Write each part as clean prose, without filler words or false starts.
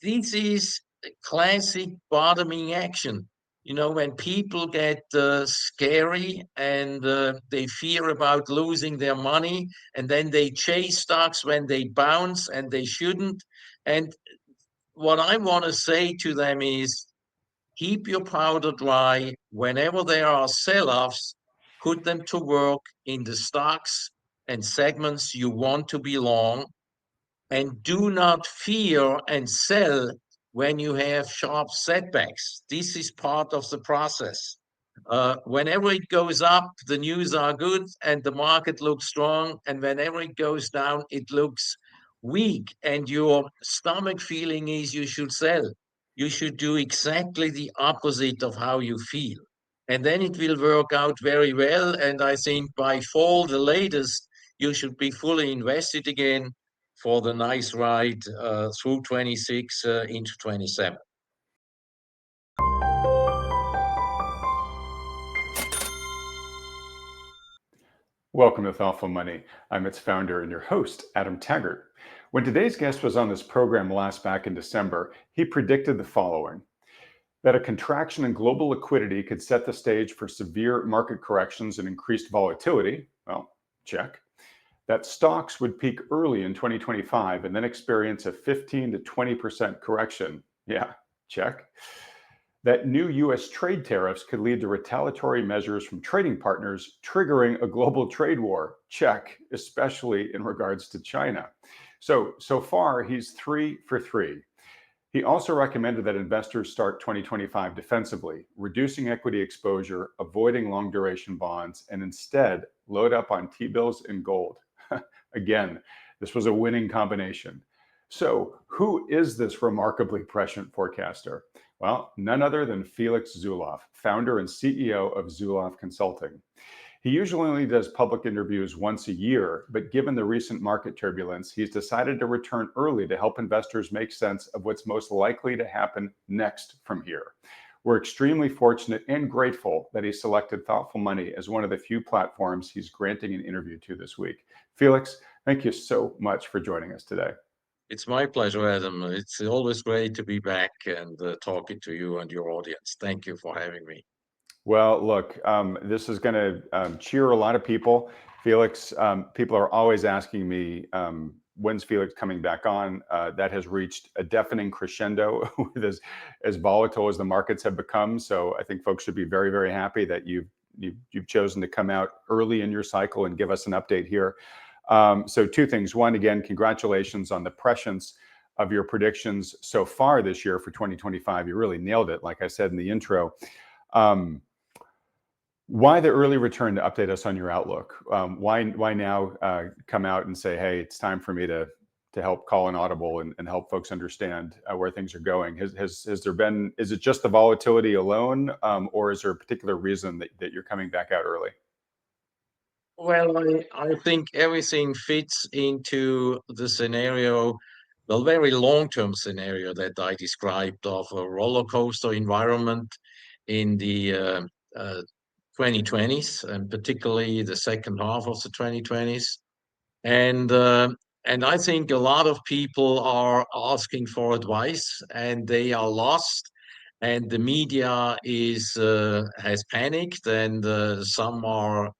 this is classic bottoming action. When people get scary and they fear about losing their money, and then they chase stocks when they bounce and they shouldn't. And what I want to say to them is keep your powder dry. Whenever there are sell offs, put them to work in the stocks and segments you want to be long, and do not fear and sell when you have sharp setbacks. This is part of the process. Whenever it goes up, the news are good and the market looks strong. And whenever it goes down, it looks weak. And your stomach feeling is you should sell. You should do exactly the opposite of how you feel. And then it will work out very well. And I think by fall, the latest, you should be fully invested again for the nice ride through 26 into 27. Welcome to Thoughtful Money. I'm its founder and your host, Adam Taggart. When today's guest was on this program last back in December, he predicted the following: that a contraction in global liquidity could set the stage for severe market corrections and increased volatility. Well, check. That stocks would peak early in 2025 and then experience a 15 to 20% correction. Yeah, check. That new US trade tariffs could lead to retaliatory measures from trading partners, triggering a global trade war. Check, especially in regards to China. So far, he's 3 for 3. He also recommended that investors start 2025 defensively, reducing equity exposure, avoiding long duration bonds, and instead load up on T-bills and gold. Again, this was a winning combination. So who is this remarkably prescient forecaster? Well, none other than Felix Zulauf, founder and CEO of Zulauf Consulting. He usually only does public interviews once a year, but given the recent market turbulence, he's decided to return early to help investors make sense of what's most likely to happen next from here. We're extremely fortunate and grateful that he selected Thoughtful Money as one of the few platforms he's granting an interview to this week. Felix, thank you so much for joining us today. It's my pleasure, Adam. It's always great to be back and talking to you and your audience. Thank you for having me. Well, look, this is going to cheer a lot of people. Felix, people are always asking me, when's Felix coming back on? That has reached a deafening crescendo with as volatile as the markets have become. So I think folks should be very, very happy that you've chosen to come out early in your cycle and give us an update here. So two things. One, again, congratulations on the prescience of your predictions so far this year for 2025. You really nailed it, like I said in the intro. Why the early return to update us on your outlook? Why now come out and say, hey, it's time for me to help call an audible and help folks understand where things are going? Has there been, is it just the volatility alone, or is there a particular reason that you're coming back out early? Well, I think everything fits into the scenario, the very long-term scenario that I described of a roller coaster environment in the 2020s, and particularly the second half of the 2020s. And I think a lot of people are asking for advice, and they are lost. And the media is has panicked, and some are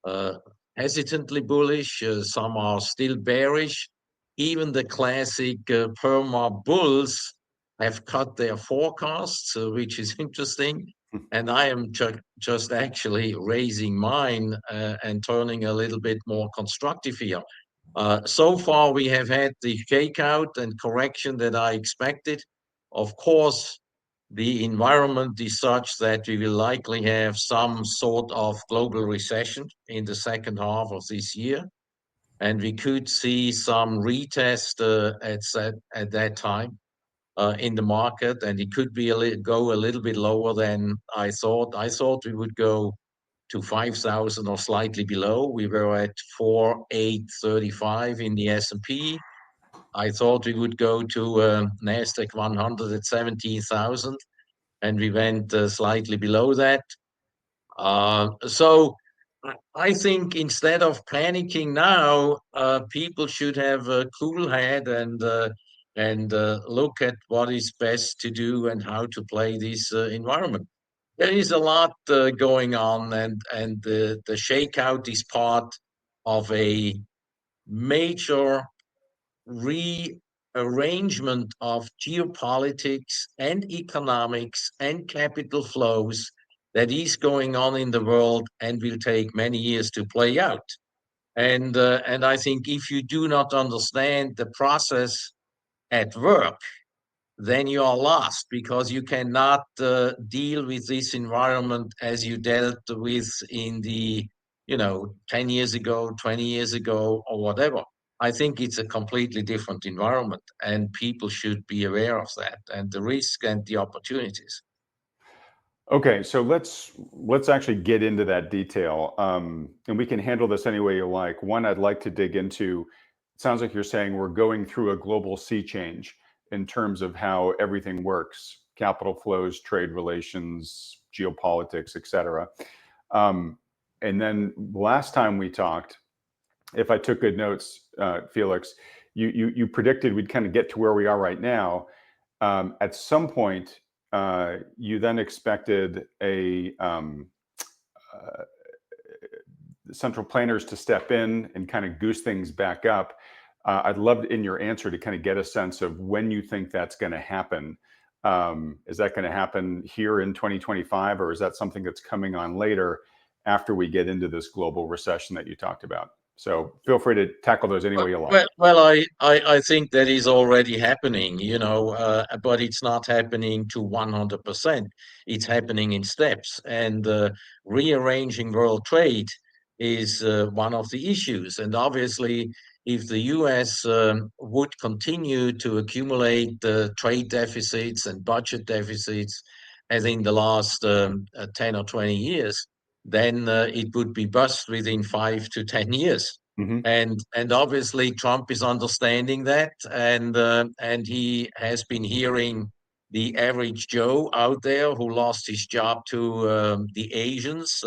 uh, hesitantly bullish, some are still bearish. Even the classic perma bulls have cut their forecasts, which is interesting. And I am just actually raising mine and turning a little bit more constructive here. So far, we have had the shakeout and correction that I expected. Of course, the environment is such that we will likely have some sort of global recession in the second half of this year, and we could see some retest at that time in the market, and it could be go a little bit lower than I thought. I thought we would go to 5,000 or slightly below. We were at 4,835 in the S&P. I thought we would go to Nasdaq 100 at 17,000, and we went slightly below that. So I think instead of panicking now, people should have a cool head and and look at what is best to do and how to play this environment. There is a lot going on, and the shakeout is part of a major rearrangement of geopolitics and economics and capital flows that is going on in the world and will take many years to play out. And I think if you do not understand the process at work, then you are lost because you cannot deal with this environment as you dealt with in the, 10 years ago, 20 years ago, or whatever. I think it's a completely different environment, and people should be aware of that and the risk and the opportunities. Okay, so let's actually get into that detail, and we can handle this any way you like. One, I'd like to dig into. It sounds like you're saying we're going through a global sea change in terms of how everything works: capital flows, trade relations, geopolitics, etc. And then last time we talked, if I took good notes, Felix, you predicted we'd kind of get to where we are right now. At some point, you then expected central planners to step in and kind of goose things back up. I'd love in your answer to kind of get a sense of when you think that's going to happen. Is that going to happen here in 2025, or is that something that's coming on later after we get into this global recession that you talked about? So feel free to tackle those any way you like. Well, I think that is already happening, but it's not happening to 100%. It's happening in steps, and rearranging world trade is one of the issues. And obviously, if the US would continue to accumulate trade deficits and budget deficits as in the last 10 or 20 years, then it would be bust within 5 to 10 years. Mm-hmm. And obviously Trump is understanding that, and he has been hearing the average Joe out there who lost his job to the Asians,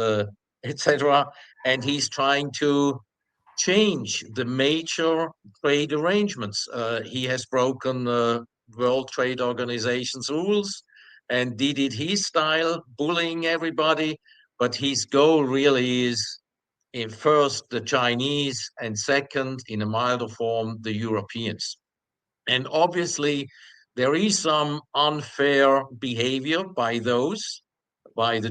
etc. And he's trying to change the major trade arrangements. He has broken World Trade Organization's rules and did it his style, bullying everybody. But his goal really is in first the Chinese, and second, in a milder form, the Europeans. And obviously, there is some unfair behavior by the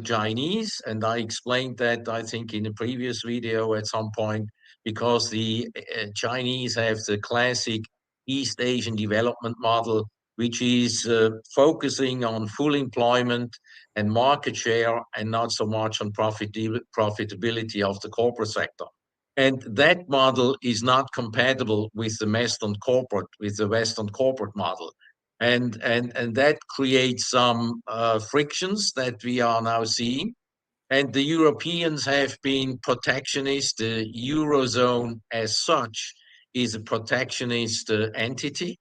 Chinese. And I explained that, I think, in a previous video at some point, because the Chinese have the classic East Asian development model, which is focusing on full employment and market share and not so much on profitability of the corporate sector. And that model is not compatible with the Western corporate model. And that creates some frictions that we are now seeing. And the Europeans have been protectionist. The Eurozone as such is a protectionist entity.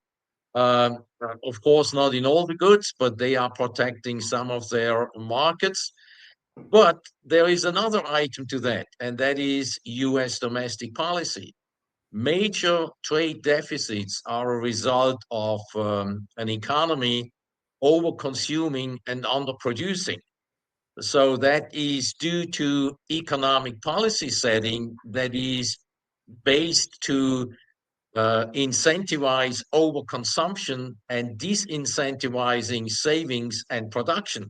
Of course, not in all the goods, but they are protecting some of their markets. But there is another item to that, and that is US domestic policy. Major trade deficits are a result of an economy over consuming and underproducing. So that is due to economic policy setting that is based to incentivize overconsumption and disincentivizing savings and production.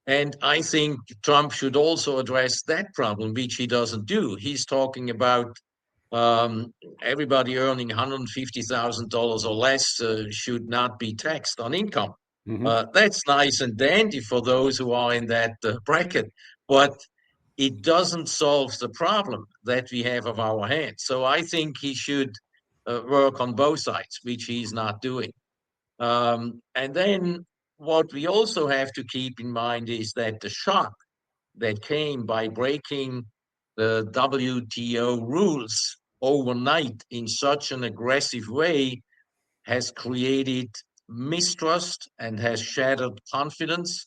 And I think Trump should also address that problem, which he doesn't do. He's talking about um, everybody earning $150,000 or less should not be taxed on income. Mm-hmm. That's nice and dandy for those who are in that bracket, but it doesn't solve the problem that we have of our hands. So I think he should work on both sides, which he's not doing. And then what we also have to keep in mind is that the shock that came by breaking the WTO rules overnight in such an aggressive way has created mistrust and has shattered confidence.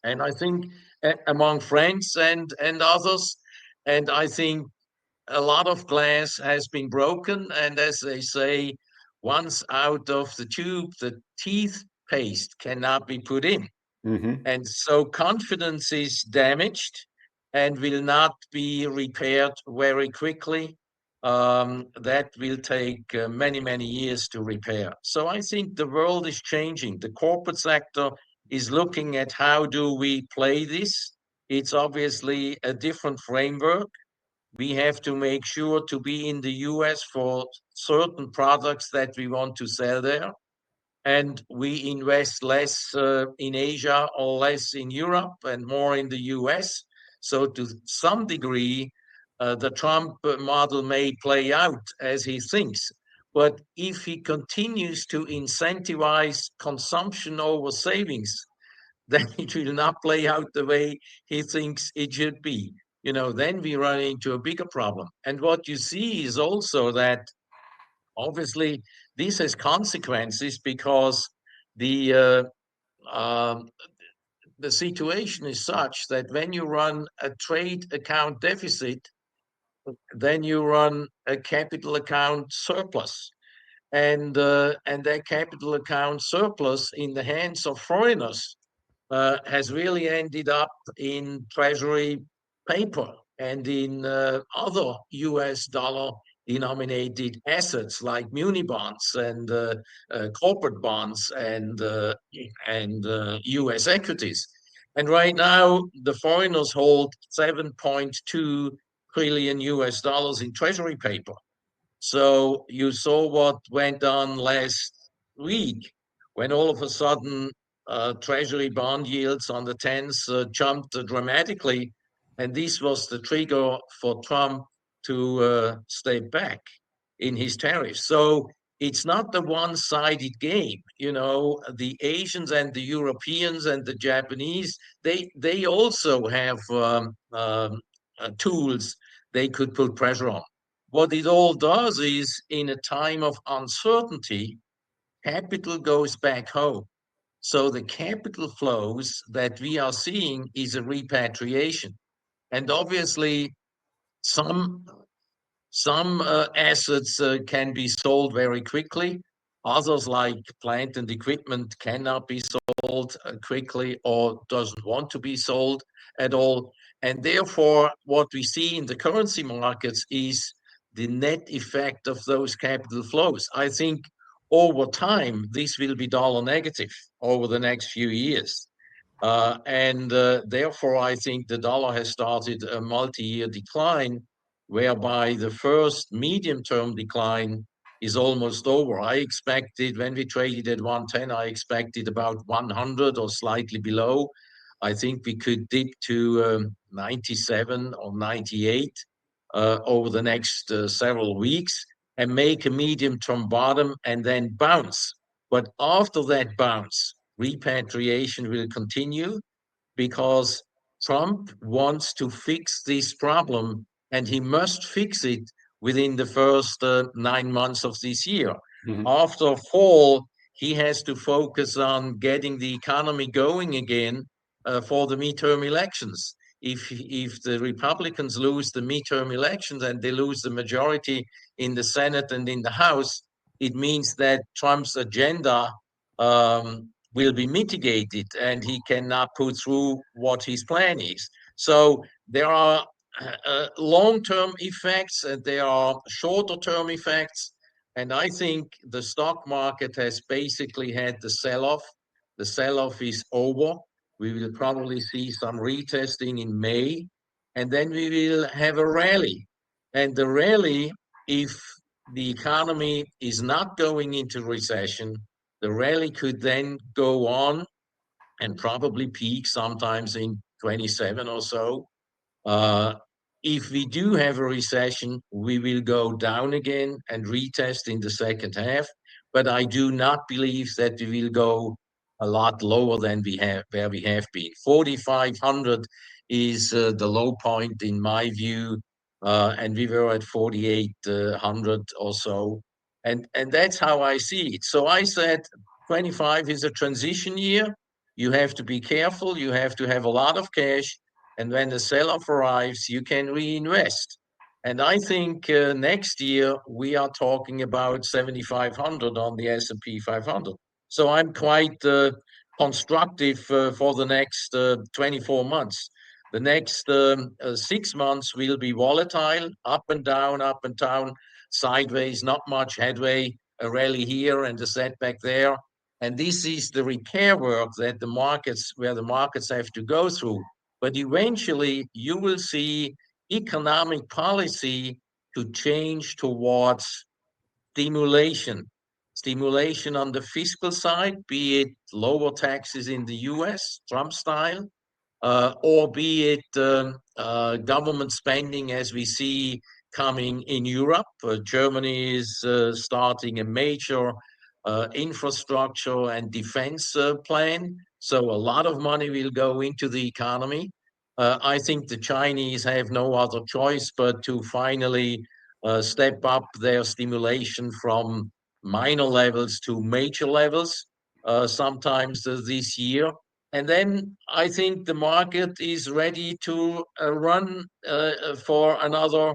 And I think among friends and others, and I think a lot of glass has been broken. And as they say, once out of the tube, the teeth paste cannot be put in. Mm-hmm. And so confidence is damaged and will not be repaired very quickly. That will take many, many years to repair. So I think the world is changing. The corporate sector is looking at how do we play this. It's obviously a different framework. We have to make sure to be in the US for certain products that we want to sell there, and we invest less in Asia or less in Europe and more in the US. So, to some degree, the Trump model may play out as he thinks. But if he continues to incentivize consumption over savings, then it will not play out the way he thinks it should be. Then we run into a bigger problem. And what you see is also that obviously this has consequences because the uh, um, the situation is such that when you run a trade account deficit, then you run a capital account surplus, and that capital account surplus in the hands of foreigners has really ended up in treasury paper and in other US dollar denominated assets like muni bonds and corporate bonds and US equities. And right now, the foreigners hold 7.2 trillion US dollars in treasury paper. So you saw what went on last week when all of a sudden treasury bond yields on the 10s jumped dramatically. And this was the trigger for Trump to step back in his tariffs. So it's not the one-sided game. The Asians and the Europeans and the Japanese, they also have tools they could put pressure on. What it all does is, in a time of uncertainty, capital goes back home. So the capital flows that we are seeing is a repatriation. And obviously, some some assets can be sold very quickly. Others, like plant and equipment, cannot be sold quickly or doesn't want to be sold at all. And therefore, what we see in the currency markets is the net effect of those capital flows. I think over time, this will be dollar negative over the next few years. And therefore, I think the dollar has started a multi-year decline, whereby the first medium-term decline is almost over. I expected, when we traded at 110, I expected about 100 or slightly below. I think we could dip to 97 or 98 over the next several weeks and make a medium-term bottom and then bounce. But after that bounce, repatriation will continue because Trump wants to fix this problem, and he must fix it within the first 9 months of this year. Mm-hmm. After fall, he has to focus on getting the economy going again for the midterm elections. If the Republicans lose the midterm elections and they lose the majority in the Senate and in the House, it means that Trump's agenda will be mitigated and he cannot put through what his plan is. So there are long-term effects and there are shorter-term effects. And I think the stock market has basically had the sell-off. The sell-off is over. We will probably see some retesting in May, and then we will have a rally. And the rally, if the economy is not going into recession, the rally could then go on and probably peak sometimes in 27 or so. Uh, if we do have a recession, we will go down again and retest in the second half. But I do not believe that we will go a lot lower than we have where we have been. 4,500 is the low point in my view, and we were at 4,800 or so, and that's how I see it. So I said 25 is a transition year. You have to be careful. You have to have a lot of cash, and when the sell-off arrives, you can reinvest. And I think next year we are talking about 7,500 on the S&P 500. So I'm quite constructive for the next 24 months. The next 6 months will be volatile, up and down, sideways, not much headway, a rally here and a setback there. And this is the repair work that where the markets have to go through. But eventually you will see economic policy to change towards stimulation. Stimulation on the fiscal side, be it lower taxes in the US, Trump style, or be it government spending as we see coming in Europe. Germany is starting a major infrastructure and defense plan. So a lot of money will go into the economy. I think the Chinese have no other choice but to finally step up their stimulation from minor levels to major levels, sometimes this year. And then I think the market is ready to run for another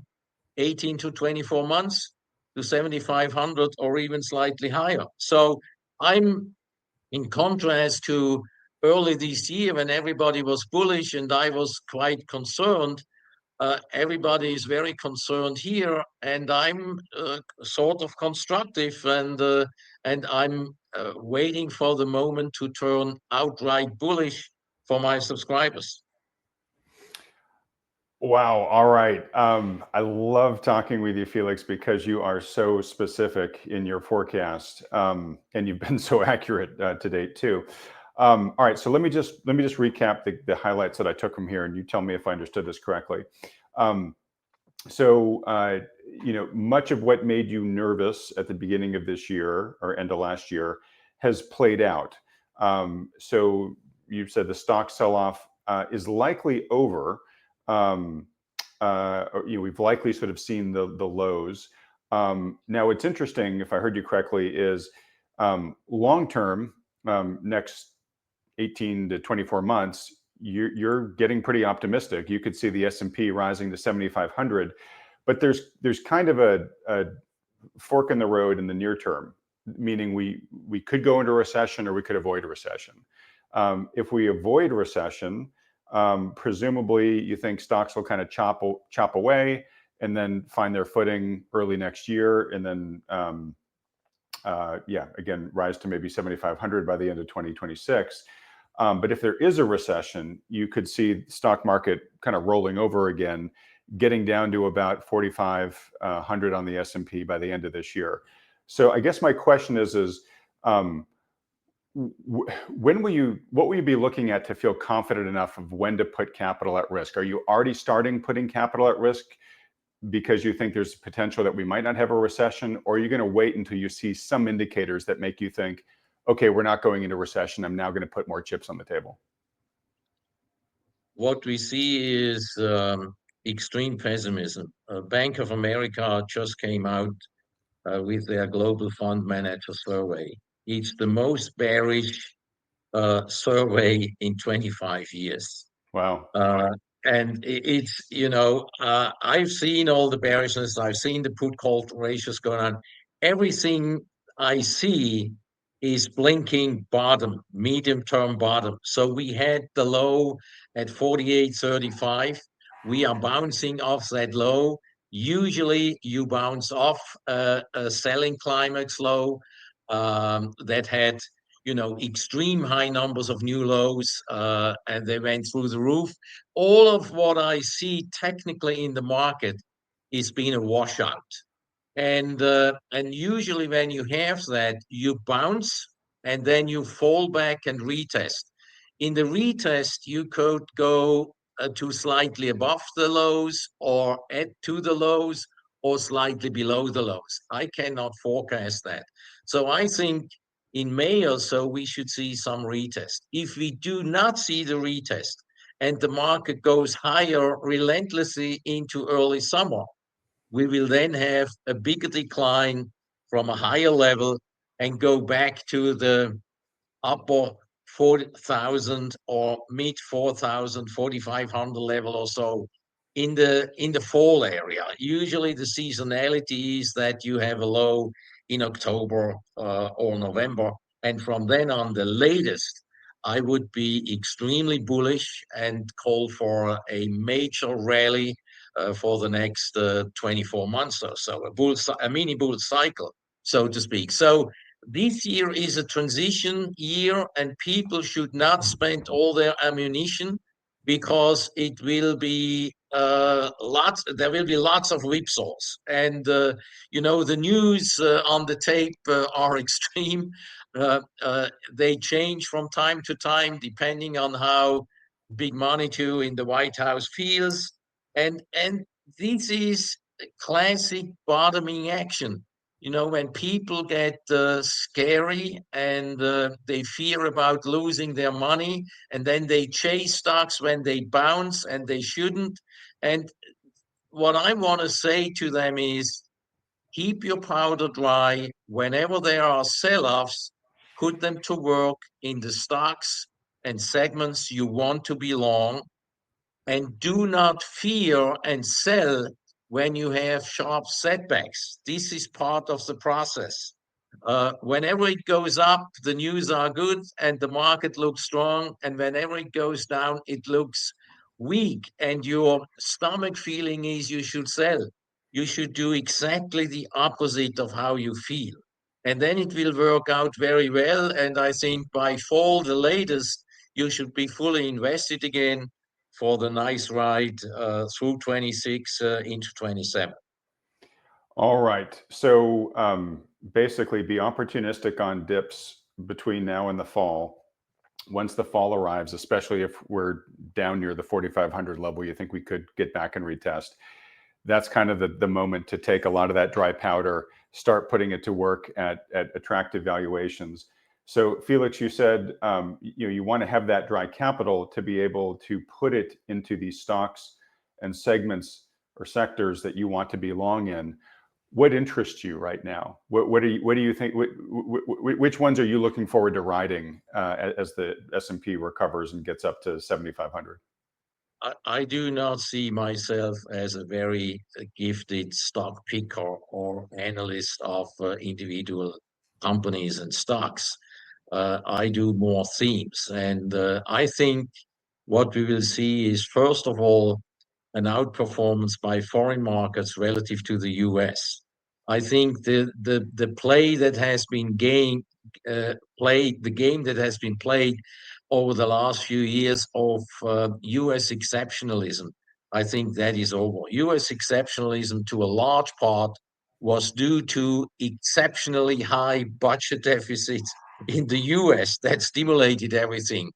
18 to 24 months to 7,500 or even slightly higher. So I'm in contrast to early this year when everybody was bullish and I was quite concerned. Everybody is very concerned here, and I'm sort of constructive, and I'm waiting for the moment to turn outright bullish for my subscribers. Wow. All right. I love talking with you, Felix, because you are so specific in your forecast, and you've been so accurate to date too. All right. So let me just recap the highlights that I took from here, and you tell me if I understood this correctly. Um, much of what made you nervous at the beginning of this year or end of last year has played out. So you said the stock sell-off is likely over. We've likely sort of seen the lows. Now, what's interesting, if I heard you correctly, is long term, next 18 to 24 months, you're getting pretty optimistic. You could see the S&P rising to 7,500, but there's kind of a fork in the road in the near term, meaning we could go into a recession or we could avoid a recession. If we avoid a recession, presumably you think stocks will kind of chop away and then find their footing early next year, and then again rise to maybe 7,500 by the end of 2026. But if there is a recession, you could see the stock market kind of rolling over again, getting down to about 4,500 on the S&P by the end of this year. So I guess my question is what will you be looking at to feel confident enough of when to put capital at risk? Are you already starting putting capital at risk because you think there's potential that we might not have a recession, or are you going to wait until you see some indicators that make you think, okay, we're not going into recession, I'm now going to put more chips on the table? What we see is extreme pessimism. Bank of America just came out with their global fund manager survey. It's the most bearish survey in 25 years. Wow. And it's, I've seen all the bearishness, I've seen the put call ratios going on. Everything I see is blinking bottom, medium term bottom. So we had the low at 48.35. We are bouncing off that low. Usually you bounce off a selling climax low that had extreme high numbers of new lows, and they went through the roof. All of what I see technically in the market is being a washout. And usually when you have that, you bounce and then you fall back and retest. In the retest, you could go to slightly above the lows or to the lows or slightly below the lows. I cannot forecast that. So I think in May or so, we should see some retest. If we do not see the retest and the market goes higher relentlessly into early summer, we will then have a bigger decline from a higher level and go back to the upper 4,000 or mid 4,000, 4,500 level or so in the fall area. Usually the seasonality is that you have a low in October or November, and from then on, the latest, I would be extremely bullish and call for a major rally for the next 24 months or so, a mini bull cycle, so to speak. So this year is a transition year, and people should not spend all their ammunition, because it will be there will be lots of whipsaws, and the news on the tape are extreme. They change from time to time depending on how big money too in the White House feels, and this is classic bottoming action. When people get scary and they fear about losing their money, and then they chase stocks when they bounce and they shouldn't. And what I want to say to them is, keep your powder dry. Whenever there are sell-offs, put them to work in the stocks and segments you want to be long, and do not fear and sell when you have sharp setbacks. This is part of the process. Whenever it goes up, the news are good and the market looks strong. And whenever it goes down, it looks weak. And your stomach feeling is you should sell. You should do exactly the opposite of how you feel. And then it will work out very well. And I think by fall, the latest, you should be fully invested again for the nice ride through 26 into 27. All right. So basically, be opportunistic on dips between now and the fall. Once the fall arrives, especially if we're down near the 4,500 level, you think we could get back and retest. That's kind of the moment to take a lot of that dry powder, start putting it to work at attractive valuations. So Felix, you said you want to have that dry capital to be able to put it into these stocks and segments or sectors that you want to be long in. What interests you right now? What do you think? Which ones are you looking forward to riding as the S&P recovers and gets up to 7,500? I do not see myself as a very gifted stock picker or analyst of individual companies and stocks. I do more themes. And I think what we will see is, first of all, an outperformance by foreign markets relative to the US. I think the play that has been played, the game that has been played over the last few years of US exceptionalism, I think that is over. US exceptionalism, to a large part, was due to exceptionally high budget deficits in the US that stimulated everything.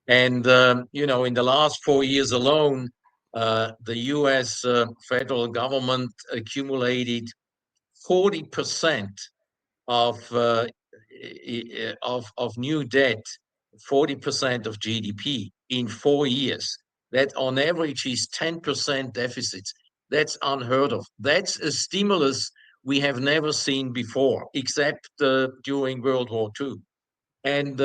And, in the last 4 years alone, the US federal government accumulated 40% of, of new debt, 40% of GDP in 4 years. That on average is 10% deficits. That's unheard of. That's a stimulus we have never seen before, except during World War II. And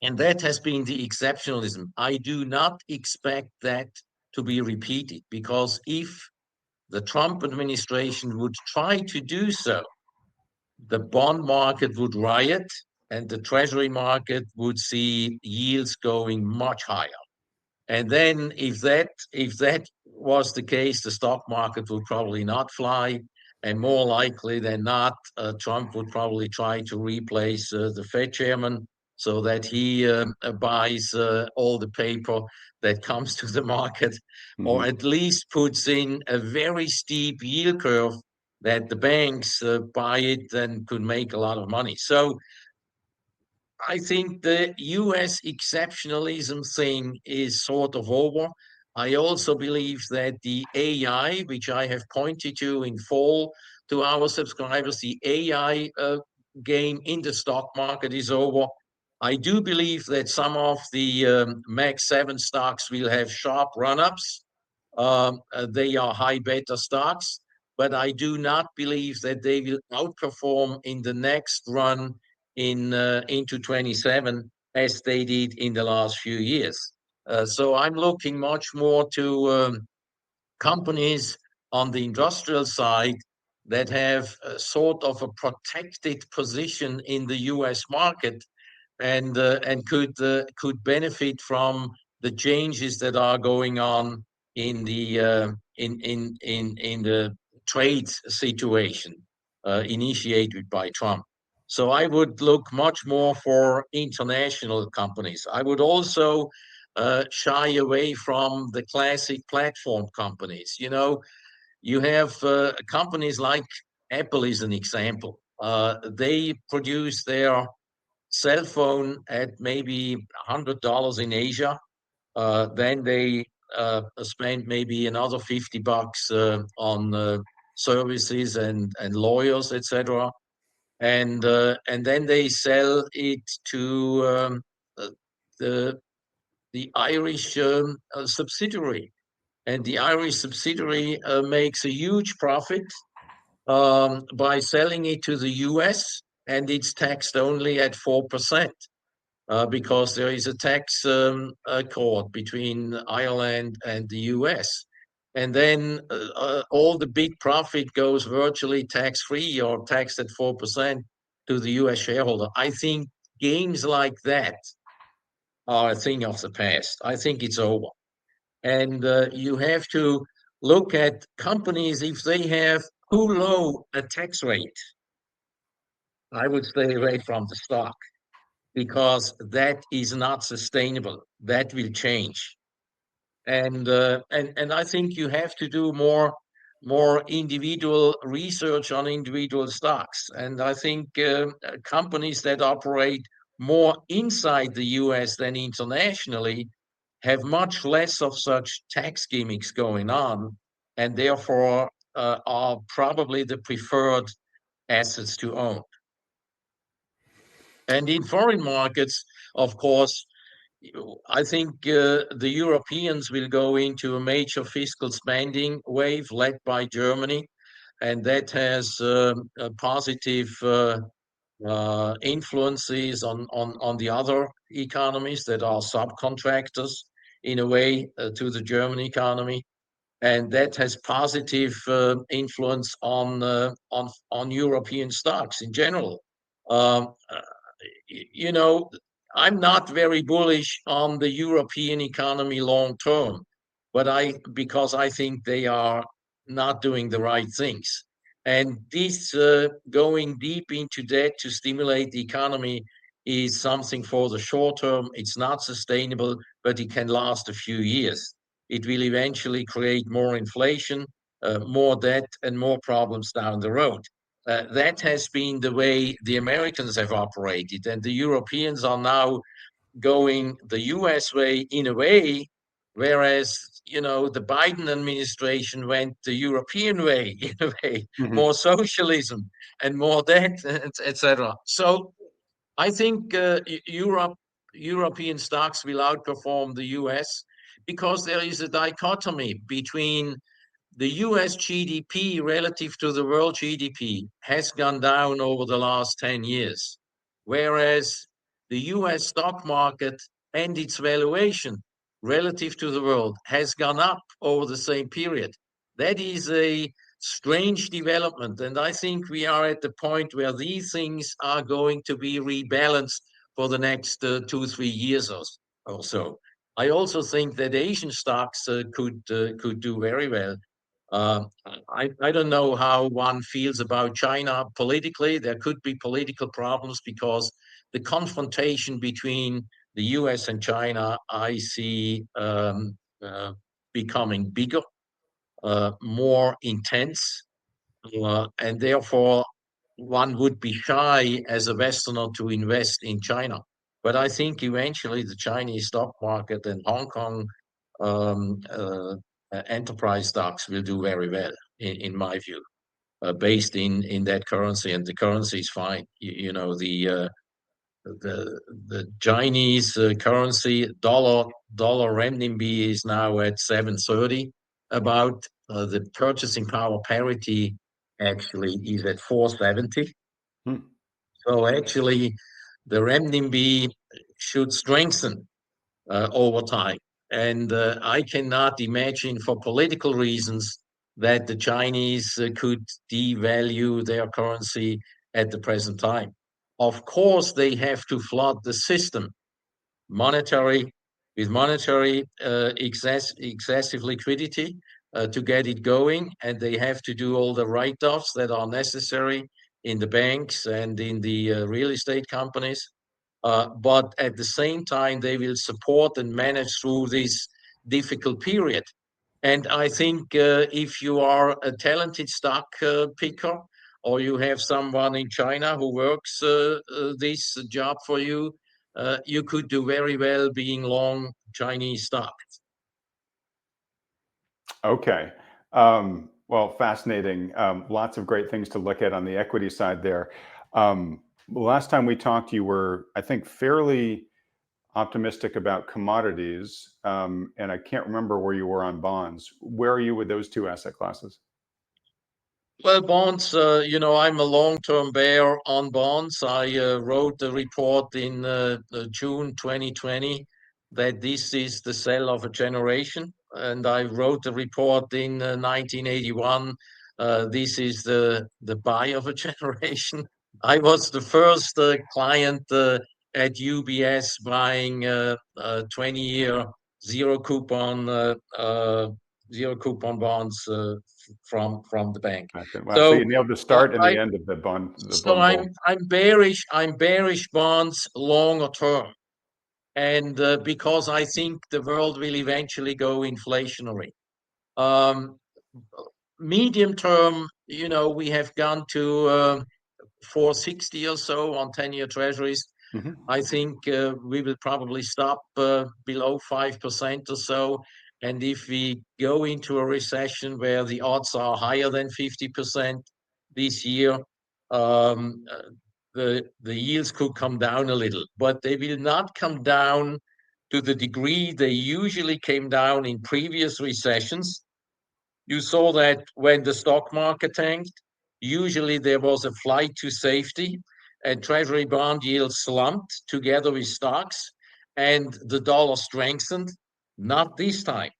and that has been the exceptionalism. I do not expect that to be repeated, because if the Trump administration would try to do so, the bond market would riot and the treasury market would see yields going much higher. And then if that was the case, the stock market would probably not fly, and more likely than not, Trump would probably try to replace the Fed chairman, so that he buys all the paper that comes to the market, or at least puts in a very steep yield curve that the banks buy it and could make a lot of money. So I think the US exceptionalism thing is sort of over. I also believe that the AI, which I have pointed to in fall to our subscribers, the AI game in the stock market is over. I do believe that some of the Max 7 stocks will have sharp run-ups. They are high beta stocks, but I do not believe that they will outperform in the next run into 27 as they did in the last few years. So I'm looking much more to companies on the industrial side that have a sort of a protected position in the U.S. market and could benefit from the changes that are going on in the in the trade situation initiated by Trump. So I would look much more for international companies. I would also shy away from the classic platform companies. You know, you have companies like Apple is an example. They produce their cell phone at maybe $100 in Asia. Then they spend maybe another $50 on services and lawyers, etc. And then they sell it to uh, the the Irish subsidiary, and the Irish subsidiary makes a huge profit by selling it to the US, and it's taxed only at 4%. Because there is a tax accord between Ireland and the US. And then all the big profit goes virtually tax free or taxed at 4% to the US shareholder. I think games like that are a thing of the past. I think it's over. And you have to look at companies if they have too low a tax rate. I would stay away from the stock because that is not sustainable. That will change, and I think you have to do more individual research on individual stocks. And I think companies that operate more inside the U.S. than internationally have much less of such tax gimmicks going on, and therefore are probably the preferred assets to own. And in foreign markets, of course, I think the Europeans will go into a major fiscal spending wave led by Germany, and that has positive influences on the other economies that are subcontractors in a way to the German economy, and that has positive influence on European stocks in general. Um, you know, I'm not very bullish on the European economy long term, but because I think they are not doing the right things. And this going deep into debt to stimulate the economy is something for the short term. It's not sustainable, but it can last a few years. It will eventually create more inflation, more debt, and more problems down the road. That has been the way the Americans have operated, and the Europeans are now going the US way in a way, whereas the Biden administration went the European way in a way, Mhm. more socialism and more debt, etc. So I think European stocks will outperform the US because there is a dichotomy between the US GDP relative to the world GDP has gone down over the last 10 years, whereas the US stock market and its valuation relative to the world has gone up over the same period. That is a strange development. And I think we are at the point where these things are going to be rebalanced for the next 2, 3 years or so. I also think that Asian stocks could do very well. uh, I don't know how one feels about China politically. There could be political problems because the confrontation between the US and China, I see becoming bigger, more intense, and therefore one would be shy as a Westerner to invest in China. But I think eventually the Chinese stock market and Hong Kong enterprise stocks will do very well, in my view, based in that currency, and the currency is fine. The Chinese currency dollar renminbi is now at 730. About the purchasing power parity actually is at 470. Hmm. So actually, the renminbi should strengthen over time. And I cannot imagine, for political reasons, that the Chinese could devalue their currency at the present time. Of course, they have to flood the system monetary with monetary excessive liquidity to get it going, and they have to do all the write-offs that are necessary in the banks and in the real estate companies. But at the same time, they will support and manage through this difficult period. And I think if you are a talented stock picker, or you have someone in China who works this job for you, you could do very well being long Chinese stock. Okay. Well, fascinating. Lots of great things to look at on the equity side there. Last time we talked, you were, I think, fairly optimistic about commodities, and I can't remember where you were on bonds. Where are you with those two asset classes? Well, bonds, I'm a long-term bear on bonds. I wrote a report in June 2020 that this is the sell of a generation. And I wrote a report in 1981. This is the buy of a generation. I was the first client at UBS buying 20-year zero coupon zero coupon bonds from the bank. Wow. So you So nailed the start and the I end of the so bond bull. I'm bearish. I'm bearish bonds longer term, and because I think the world will eventually go inflationary. Um, Medium term, we have gone to 460 or so on 10-year treasuries. Mhm. I think we will probably stop below 5% or so. And if we go into a recession where the odds are higher than 50% this year, um, the yields could come down a little, but they will not come down to the degree they usually came down in previous recessions. You saw that when the stock market tanked, usually there was a flight to safety and treasury bond yields slumped together with stocks and the dollar strengthened. Not this time.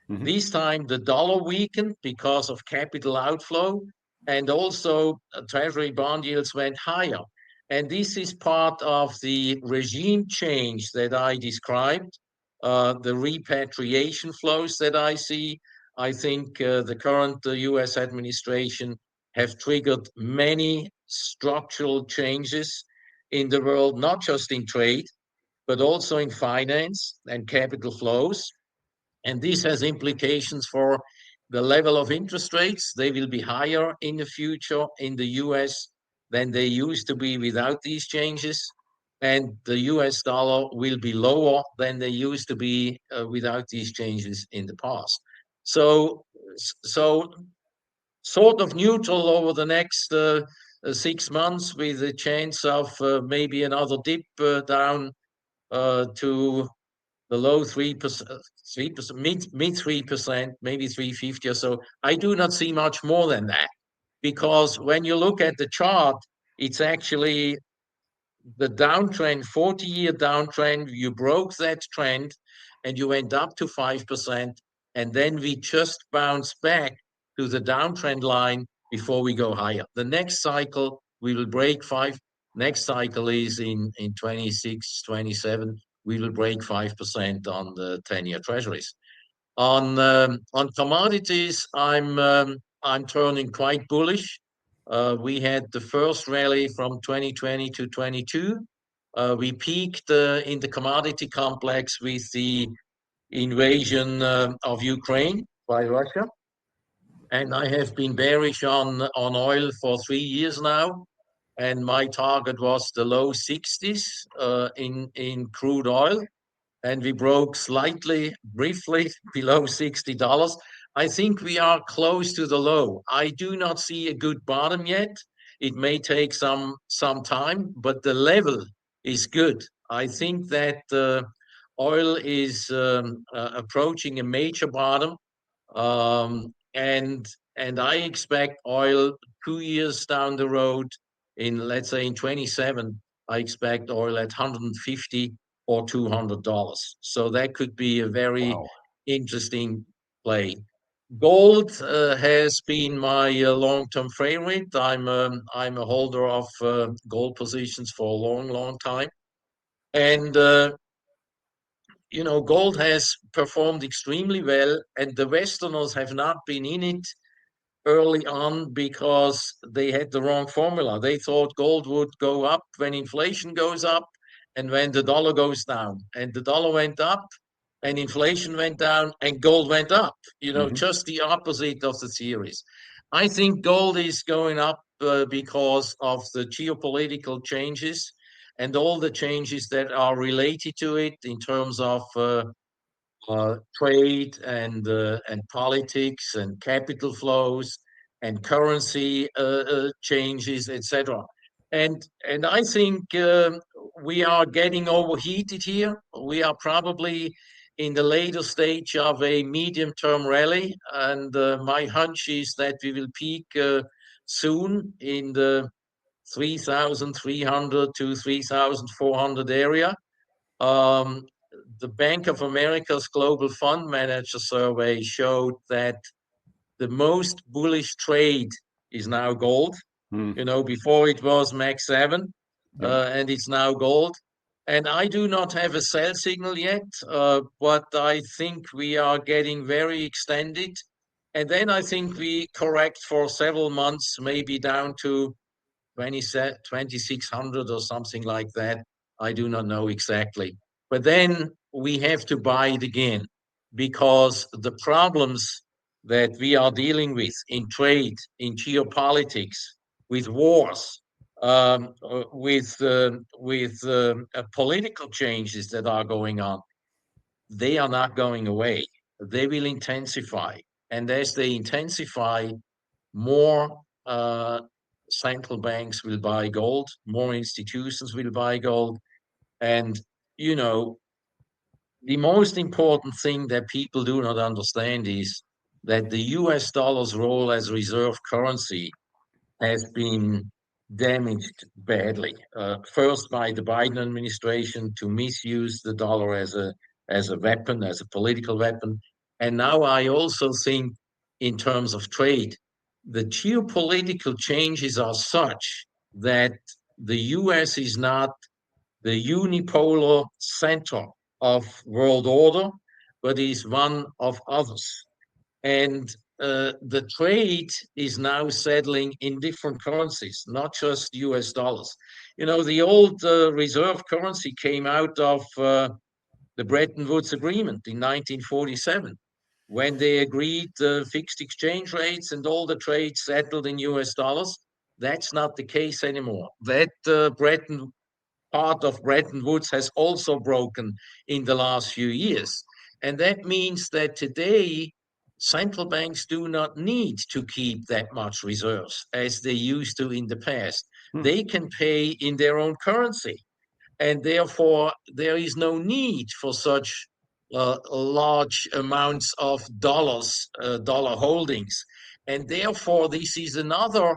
Mhm. This time the dollar weakened because of capital outflow, and also treasury bond yields went higher. And this is part of the regime change that I described, the repatriation flows that I see. I think the current US administration have triggered many structural changes in the world, not just in trade, but also in finance and capital flows. And this has implications for the level of interest rates. They will be higher in the future in the US than they used to be without these changes. And the US dollar will be lower than they used to be without these changes in the past. So sort of neutral over the next 6 months, with a chance of maybe another dip down to the low 3%, 3%, mid 3%, maybe 350 or so. I do not see much more than that, because when you look at the chart, it's actually the downtrend, 40-year downtrend. You broke that trend and you went up to 5%. And then we just bounce back to the downtrend line before we go higher. The next cycle, we will break five. Next cycle is in 26, 27. We will break 5% on the 10-year treasuries. On commodities, I'm turning quite bullish. We had the first rally from 2020 to 22. We peaked in the commodity complex with the invasion of Ukraine by Russia, and I have been bearish on oil for 3 years now. And my target was the low 60s in crude oil, and we broke slightly, briefly below $60. I think we are close to the low. I do not see a good bottom yet. It may take some time, but the level is good. I think that oil is approaching a major bottom, and I expect oil 2 years down the road, in let's say in 27, I expect oil at 150 or $200. So that could be a very interesting play. Gold has been my long-term favorite. I'm a holder of gold positions for a long time, and gold has performed extremely well, and the Westerners have not been in it early on because they had the wrong formula. They thought gold would go up when inflation goes up and when the dollar goes down. And the dollar went up and inflation went down and gold went up, just the opposite of the theories. I think gold is going up because of the geopolitical changes and all the changes that are related to it in terms of trade and politics and capital flows and currency changes, etc. And I think we are getting overheated here. We are probably in the later stage of a medium-term rally, and my hunch is that we will peak soon in the 3,300 to 3,400 area. Um, the Bank of America's Global Fund Manager survey showed that the most bullish trade is now gold. Before it was Max 7, and it's now gold. And I do not have a sell signal yet, but I think we are getting very extended. And then I think we correct for several months, maybe down to 2,600 or something like that. I do not know exactly. But then we have to buy it again because the problems that we are dealing with in trade, in geopolitics, with wars, with political changes that are going on, they are not going away. They will intensify. And as they intensify, more central banks will buy gold, more institutions will buy gold. And, the most important thing that people do not understand is that the US dollar's role as reserve currency has been damaged badly. First by the Biden administration to misuse the dollar as a weapon, as a political weapon. And now I also think in terms of trade, the geopolitical changes are such that the US is not the unipolar center of world order, but is one of others. And the trade is now settling in different currencies, not just US dollars. The old reserve currency came out of the Bretton Woods Agreement in 1947, when they agreed fixed exchange rates and all the trade settled in US dollars. That's not the case anymore. That part of Bretton Woods has also broken in the last few years. And that means that today, central banks do not need to keep that much reserves as they used to in the past. They can pay in their own currency. And therefore, there is no need for such large amounts of dollar holdings. And therefore, this is another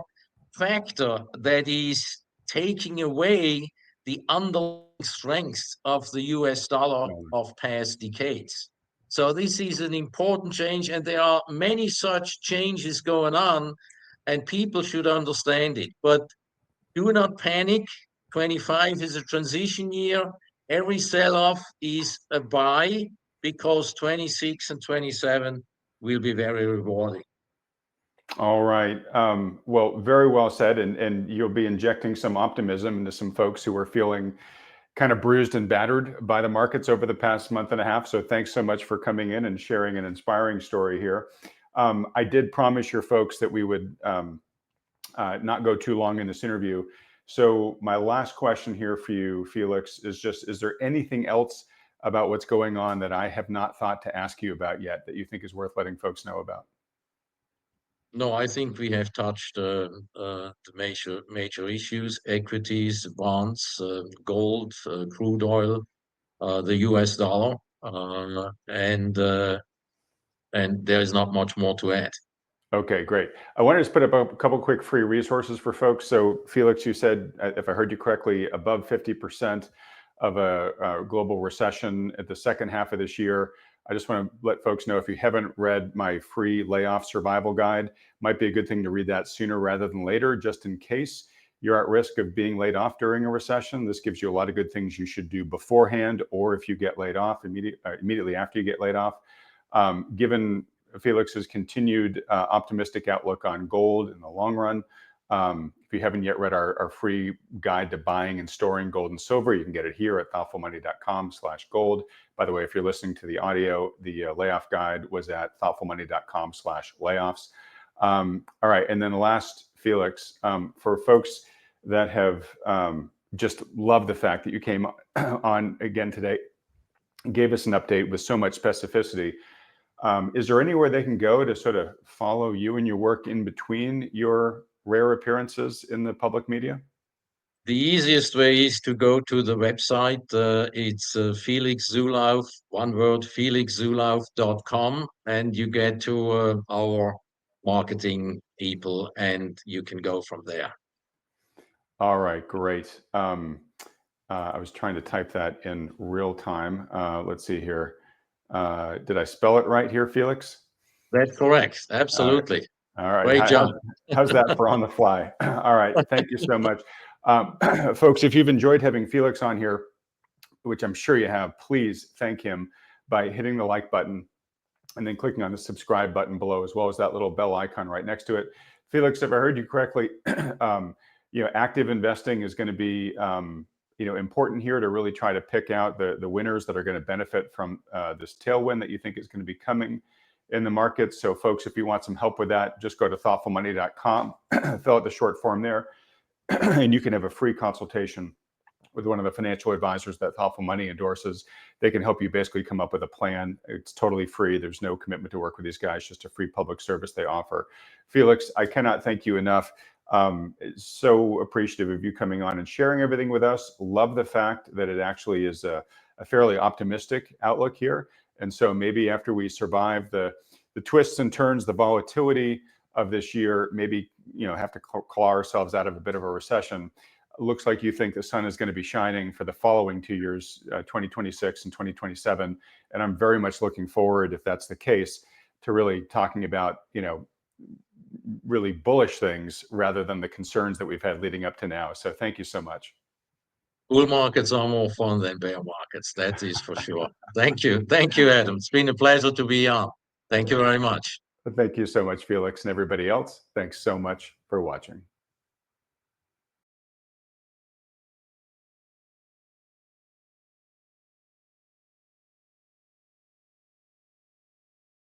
factor that is taking away the underlying strength of the US dollar of past decades. So this is an important change, and there are many such changes going on, and people should understand it. But do not panic. 25 is a transition year. Every sell-off is a buy because 26 and 27 will be very rewarding. All right. Well, very well said. And you'll be injecting some optimism into some folks who are feeling kind of bruised and battered by the markets over the past month and a half. So thanks so much for coming in and sharing an inspiring story here. I did promise your folks that we would not go too long in this interview. So my last question here for you, Felix, is there anything else about what's going on that I have not thought to ask you about yet that you think is worth letting folks know about? No, I think we have touched the major issues: equities, bonds, gold, crude oil, the US dollar, and there is not much more to add. Okay, great. I wanted to put up a couple quick free resources for folks. So Felix, you said, if I heard you correctly, above 50% of a global recession at the second half of this year. I just want to let folks know, if you haven't read my free layoff survival guide, might be a good thing to read that sooner rather than later, just in case you're at risk of being laid off during a recession. This gives you a lot of good things you should do beforehand, or if you get laid off, immediately after you get laid off. Given Felix's continued optimistic outlook on gold in the long run, if you haven't yet read our free guide to buying and storing gold and silver, you can get it here at thoughtfulmoney.com/gold. By the way, if you're listening to the audio, the layoff guide was at thoughtfulmoney.com/layoffs. All right, and then last, Felix, for folks that have just loved the fact that you came on again today, gave us an update with so much specificity. Is there anywhere they can go to sort of follow you and your work in between your rare appearances in the public media? The easiest way is to go to the website. It's Felix Zulauf, one word, felixzulauf.com, and you get to our marketing people, and you can go from there. All right, great. I was trying to type that in real time. Let's see here. Did I spell it right here, Felix? That's correct. Absolutely. All right. Great job. How's that for on the fly? All right. Thank you so much. Folks, if you've enjoyed having Felix on here, which I'm sure you have, please thank him by hitting the like button and then clicking on the subscribe button below, as well as that little bell icon right next to it. Felix, if I heard you correctly, active investing is going to be important here to really try to pick out the winners that are going to benefit from this tailwind that you think is going to be coming in the market. So folks, if you want some help with that, just go to thoughtfulmoney.com, fill out the short form there, and you can have a free consultation with one of the financial advisors that Thoughtful Money endorses. They can help you basically come up with a plan. It's totally free. There's no commitment to work with these guys, just a free public service they offer. Felix, I cannot thank you enough. So appreciative of you coming on and sharing everything with us. Love the fact that it actually is a fairly optimistic outlook here. And so maybe after we survive the twists and turns, the volatility of this year, maybe have to claw ourselves out of a bit of a recession. Looks like you think the sun is going to be shining for the following 2 years, 2026 and 2027. And I'm very much looking forward, if that's the case, to really talking about, really bullish things rather than the concerns that we've had leading up to now. So thank you so much. Bull markets are more fun than bear markets. That is for sure. Thank you. Thank you, Adam. It's been a pleasure to be on. Thank you very much. Thank you so much, Felix, and everybody else. Thanks so much for watching.